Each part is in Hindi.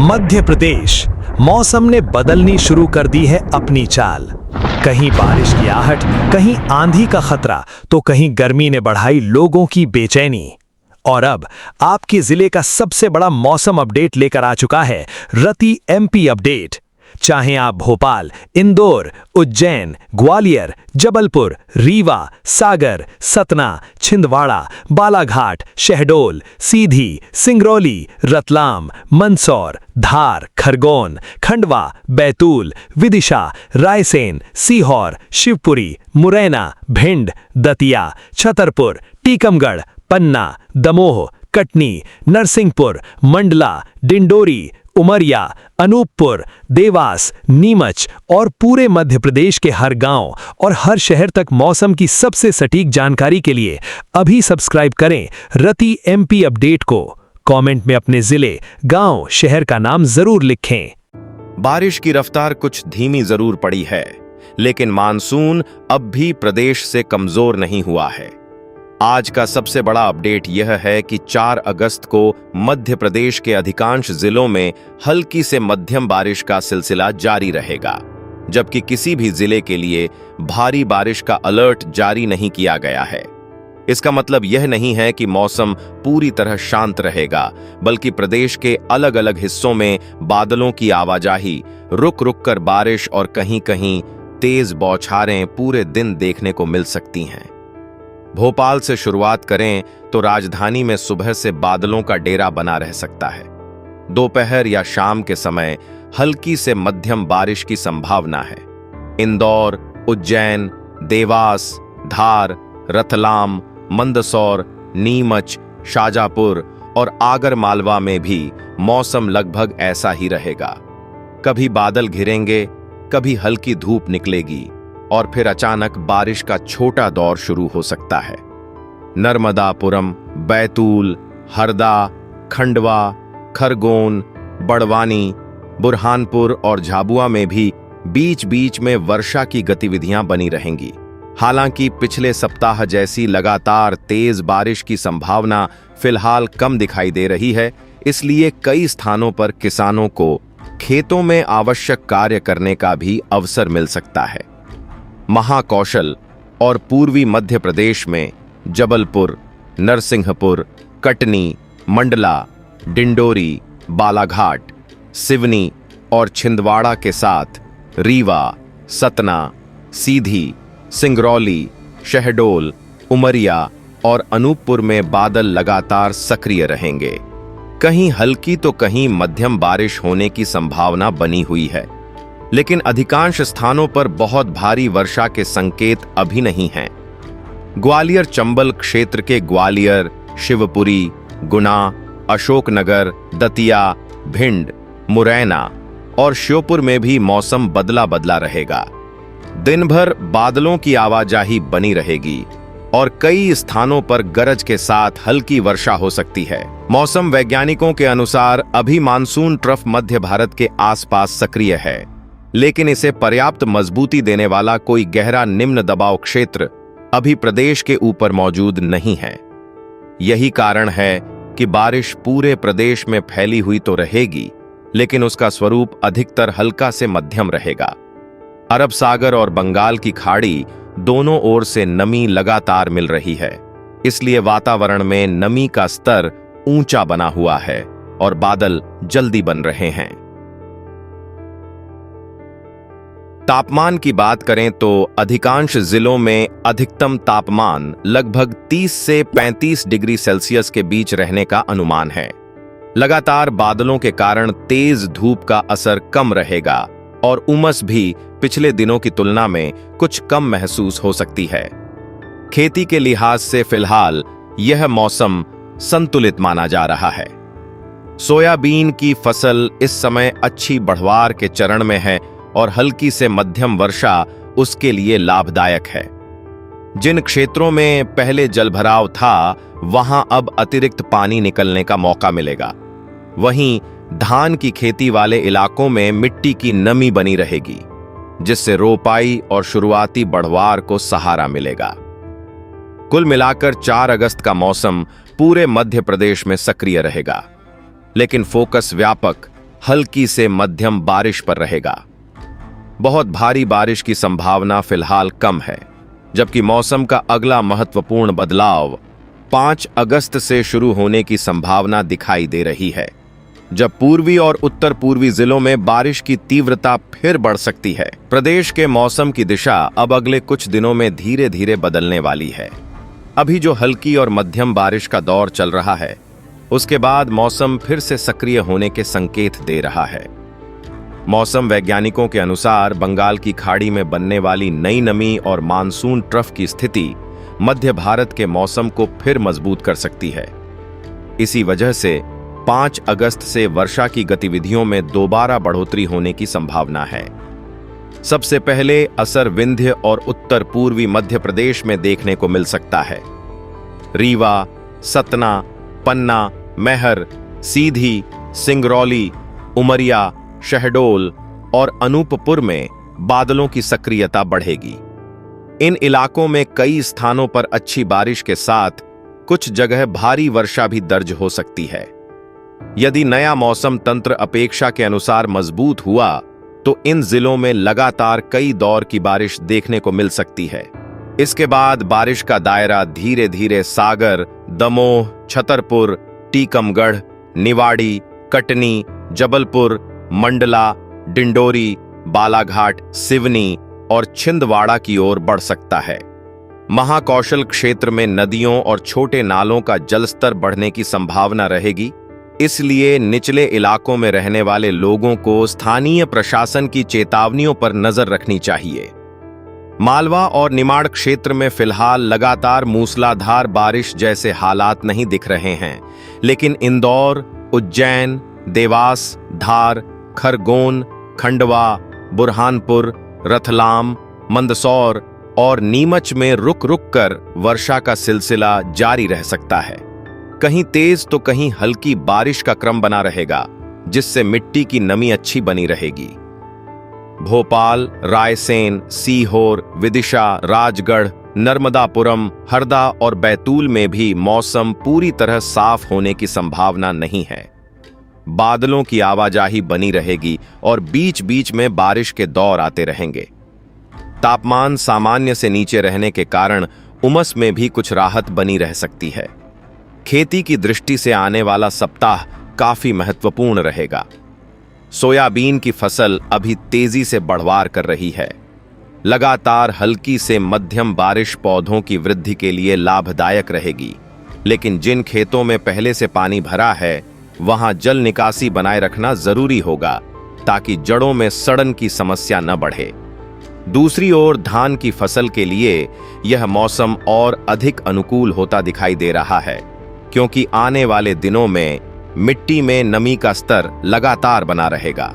मध्य प्रदेश मौसम ने बदलनी शुरू कर दी है अपनी चाल। कहीं बारिश की आहट, कहीं आंधी का खतरा, तो कहीं गर्मी ने बढ़ाई लोगों की बेचैनी। और अब आपके जिले का सबसे बड़ा मौसम अपडेट लेकर आ चुका है रति एमपी अपडेट। चाहे आप भोपाल, इंदौर, उज्जैन, ग्वालियर, जबलपुर, रीवा, सागर, सतना, छिंदवाड़ा, बालाघाट, शहडोल, सीधी, सिंगरौली, रतलाम, मंदसौर, धार, खरगोन, खंडवा, बैतूल, विदिशा, रायसेन, सीहोर, शिवपुरी, मुरैना, भिंड, दतिया, छतरपुर, टीकमगढ़, पन्ना, दमोह, कटनी, नरसिंहपुर, मंडला, डिंडोरी, उमरिया, अनूपपुर, देवास, नीमच और पूरे मध्य प्रदेश के हर गांव और हर शहर तक मौसम की सबसे सटीक जानकारी के लिए अभी सब्सक्राइब करें रति एमपी अपडेट को। कमेंट में अपने जिले, गांव, शहर का नाम जरूर लिखें। बारिश की रफ्तार कुछ धीमी जरूर पड़ी है, लेकिन मानसून अब भी प्रदेश से कमजोर नहीं हुआ है। आज का सबसे बड़ा अपडेट यह है कि 4 अगस्त को मध्य प्रदेश के अधिकांश जिलों में हल्की से मध्यम बारिश का सिलसिला जारी रहेगा, जबकि किसी भी जिले के लिए भारी बारिश का अलर्ट जारी नहीं किया गया है। इसका मतलब यह नहीं है कि मौसम पूरी तरह शांत रहेगा, बल्कि प्रदेश के अलग अलग हिस्सों में बादलों की आवाजाही, रुक रुक कर बारिश और कहीं-कहीं तेज बौछारें पूरे दिन देखने को मिल सकती हैं। भोपाल से शुरुआत करें तो राजधानी में सुबह से बादलों का डेरा बना रह सकता है। दोपहर या शाम के समय हल्की से मध्यम बारिश की संभावना है। इंदौर, उज्जैन, देवास, धार, रतलाम, मंदसौर, नीमच, शाजापुर और आगर मालवा में भी मौसम लगभग ऐसा ही रहेगा। कभी बादल घिरेंगे, कभी हल्की धूप निकलेगी और फिर अचानक बारिश का छोटा दौर शुरू हो सकता है। नर्मदापुरम, बैतूल, हरदा, खंडवा, खरगोन, बड़वानी, बुरहानपुर और झाबुआ में भी बीच बीच में वर्षा की गतिविधियां बनी रहेंगी। हालांकि पिछले सप्ताह जैसी लगातार तेज बारिश की संभावना फिलहाल कम दिखाई दे रही है, इसलिए कई स्थानों पर किसानों को खेतों में आवश्यक कार्य करने का भी अवसर मिल सकता है। महाकौशल और पूर्वी मध्य प्रदेश में जबलपुर, नरसिंहपुर, कटनी, मंडला, डिंडोरी, बालाघाट, सिवनी और छिंदवाड़ा के साथ रीवा, सतना, सीधी, सिंगरौली, शहडोल, उमरिया और अनूपपुर में बादल लगातार सक्रिय रहेंगे। कहीं हल्की तो कहीं मध्यम बारिश होने की संभावना बनी हुई है, लेकिन अधिकांश स्थानों पर बहुत भारी वर्षा के संकेत अभी नहीं हैं। ग्वालियर चंबल क्षेत्र के ग्वालियर, शिवपुरी, गुना, अशोकनगर, दतिया, भिंड, मुरैना और श्योपुर में भी मौसम बदला बदला रहेगा। दिन भर बादलों की आवाजाही बनी रहेगी और कई स्थानों पर गरज के साथ हल्की वर्षा हो सकती है। मौसम वैज्ञानिकों के अनुसार अभी मानसून ट्रफ मध्य भारत के आसपास सक्रिय है, लेकिन इसे पर्याप्त मजबूती देने वाला कोई गहरा निम्न दबाव क्षेत्र अभी प्रदेश के ऊपर मौजूद नहीं है। यही कारण है कि बारिश पूरे प्रदेश में फैली हुई तो रहेगी, लेकिन उसका स्वरूप अधिकतर हल्का से मध्यम रहेगा। अरब सागर और बंगाल की खाड़ी दोनों ओर से नमी लगातार मिल रही है, इसलिए वातावरण में नमी का स्तर ऊंचा बना हुआ है और बादल जल्दी बन रहे हैं। तापमान की बात करें तो अधिकांश जिलों में अधिकतम तापमान लगभग 30 से 35 डिग्री सेल्सियस के बीच रहने का अनुमान है। लगातार बादलों के कारण तेज धूप का असर कम रहेगा और उमस भी पिछले दिनों की तुलना में कुछ कम महसूस हो सकती है। खेती के लिहाज से फिलहाल यह मौसम संतुलित माना जा रहा है। सोयाबीन की फसल इस समय अच्छी बढ़वार के चरण में है और हल्की से मध्यम वर्षा उसके लिए लाभदायक है। जिन क्षेत्रों में पहले जलभराव था, वहां अब अतिरिक्त पानी निकलने का मौका मिलेगा। वहीं धान की खेती वाले इलाकों में मिट्टी की नमी बनी रहेगी, जिससे रोपाई और शुरुआती बढ़वार को सहारा मिलेगा। कुल मिलाकर 4 अगस्त का मौसम पूरे मध्य प्रदेश में सक्रिय रहेगा, लेकिन फोकस व्यापक, हल्की से मध्यम बारिश पर रहेगा। बहुत भारी बारिश की संभावना फिलहाल कम है, जबकि मौसम का अगला महत्वपूर्ण बदलाव 5 अगस्त से शुरू होने की संभावना दिखाई दे रही है, जब पूर्वी और उत्तर पूर्वी जिलों में बारिश की तीव्रता फिर बढ़ सकती है। प्रदेश के मौसम की दिशा अब अगले कुछ दिनों में धीरे धीरे बदलने वाली है। अभी जो हल्की और मध्यम बारिश का दौर चल रहा है, उसके बाद मौसम फिर से सक्रिय होने के संकेत दे रहा है। मौसम वैज्ञानिकों के अनुसार बंगाल की खाड़ी में बनने वाली नई नमी और मानसून ट्रफ की स्थिति मध्य भारत के मौसम को फिर मजबूत कर सकती है। इसी वजह से 5 अगस्त से वर्षा की गतिविधियों में दोबारा बढ़ोतरी होने की संभावना है। सबसे पहले असर विंध्य और उत्तर पूर्वी मध्य प्रदेश में देखने को मिल सकता है। रीवा, सतना, पन्ना, मैहर, सीधी, सिंगरौली, उमरिया, शहडोल और अनूपपुर में बादलों की सक्रियता बढ़ेगी। इन इलाकों में कई स्थानों पर अच्छी बारिश के साथ कुछ जगह भारी वर्षा भी दर्ज हो सकती है। यदि नया मौसम तंत्र अपेक्षा के अनुसार मजबूत हुआ तो इन जिलों में लगातार कई दौर की बारिश देखने को मिल सकती है। इसके बाद बारिश का दायरा धीरे धीरे सागर, दमोह, छतरपुर, टीकमगढ़, निवाड़ी, कटनी, जबलपुर, मंडला, डिंडोरी, बालाघाट, सिवनी और छिंदवाड़ा की ओर बढ़ सकता है। महाकौशल क्षेत्र में नदियों और छोटे नालों का जलस्तर बढ़ने की संभावना रहेगी, इसलिए निचले इलाकों में रहने वाले लोगों को स्थानीय प्रशासन की चेतावनियों पर नजर रखनी चाहिए। मालवा और निमाड़ क्षेत्र में फिलहाल लगातार मूसलाधार बारिश जैसे हालात नहीं दिख रहे हैं, लेकिन इंदौर, उज्जैन, देवास, धार, खरगोन, खंडवा, बुरहानपुर, रतलाम, मंदसौर और नीमच में रुक रुक कर वर्षा का सिलसिला जारी रह सकता है। कहीं तेज तो कहीं हल्की बारिश का क्रम बना रहेगा, जिससे मिट्टी की नमी अच्छी बनी रहेगी। भोपाल, रायसेन, सीहोर, विदिशा, राजगढ़, नर्मदापुरम, हरदा और बैतूल में भी मौसम पूरी तरह साफ होने की संभावना नहीं है। बादलों की आवाजाही बनी रहेगी और बीच बीच में बारिश के दौर आते रहेंगे। तापमान सामान्य से नीचे रहने के कारण उमस में भी कुछ राहत बनी रह सकती है। खेती की दृष्टि से आने वाला सप्ताह काफी महत्वपूर्ण रहेगा। सोयाबीन की फसल अभी तेजी से बढ़वार कर रही है। लगातार हल्की से मध्यम बारिश पौधों की वृद्धि के लिए लाभदायक रहेगी, लेकिन जिन खेतों में पहले से पानी भरा है वहां जल निकासी बनाए रखना जरूरी होगा, ताकि जड़ों में सड़न की समस्या न बढ़े। दूसरी ओर धान की फसल के लिए यह मौसम और अधिक अनुकूल होता दिखाई दे रहा है, क्योंकि आने वाले दिनों में मिट्टी में नमी का स्तर लगातार बना रहेगा।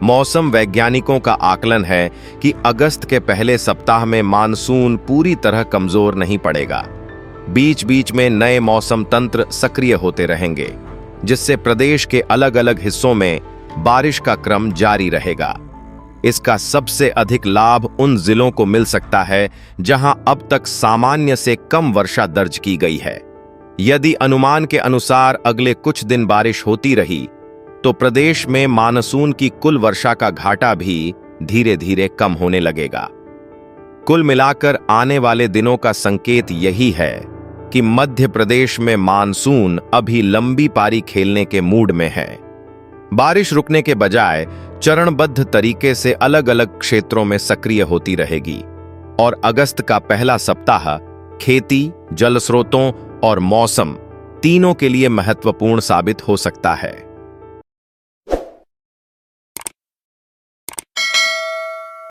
मौसम वैज्ञानिकों का आकलन है कि अगस्त के पहले सप्ताह में मानसून पूरी तरह कमजोर नहीं पड़ेगा। बीच बीच में नए मौसम तंत्र सक्रिय होते रहेंगे, जिससे प्रदेश के अलग अलग हिस्सों में बारिश का क्रम जारी रहेगा। इसका सबसे अधिक लाभ उन जिलों को मिल सकता है जहां अब तक सामान्य से कम वर्षा दर्ज की गई है। यदि अनुमान के अनुसार अगले कुछ दिन बारिश होती रही तो प्रदेश में मानसून की कुल वर्षा का घाटा भी धीरे धीरे कम होने लगेगा। कुल मिलाकर आने वाले दिनों का संकेत यही है कि मध्य प्रदेश में मानसून अभी लंबी पारी खेलने के मूड में है। बारिश रुकने के बजाय चरणबद्ध तरीके से अलग अलग क्षेत्रों में सक्रिय होती रहेगी और अगस्त का पहला सप्ताह खेती, जल स्रोतों और मौसम तीनों के लिए महत्वपूर्ण साबित हो सकता है।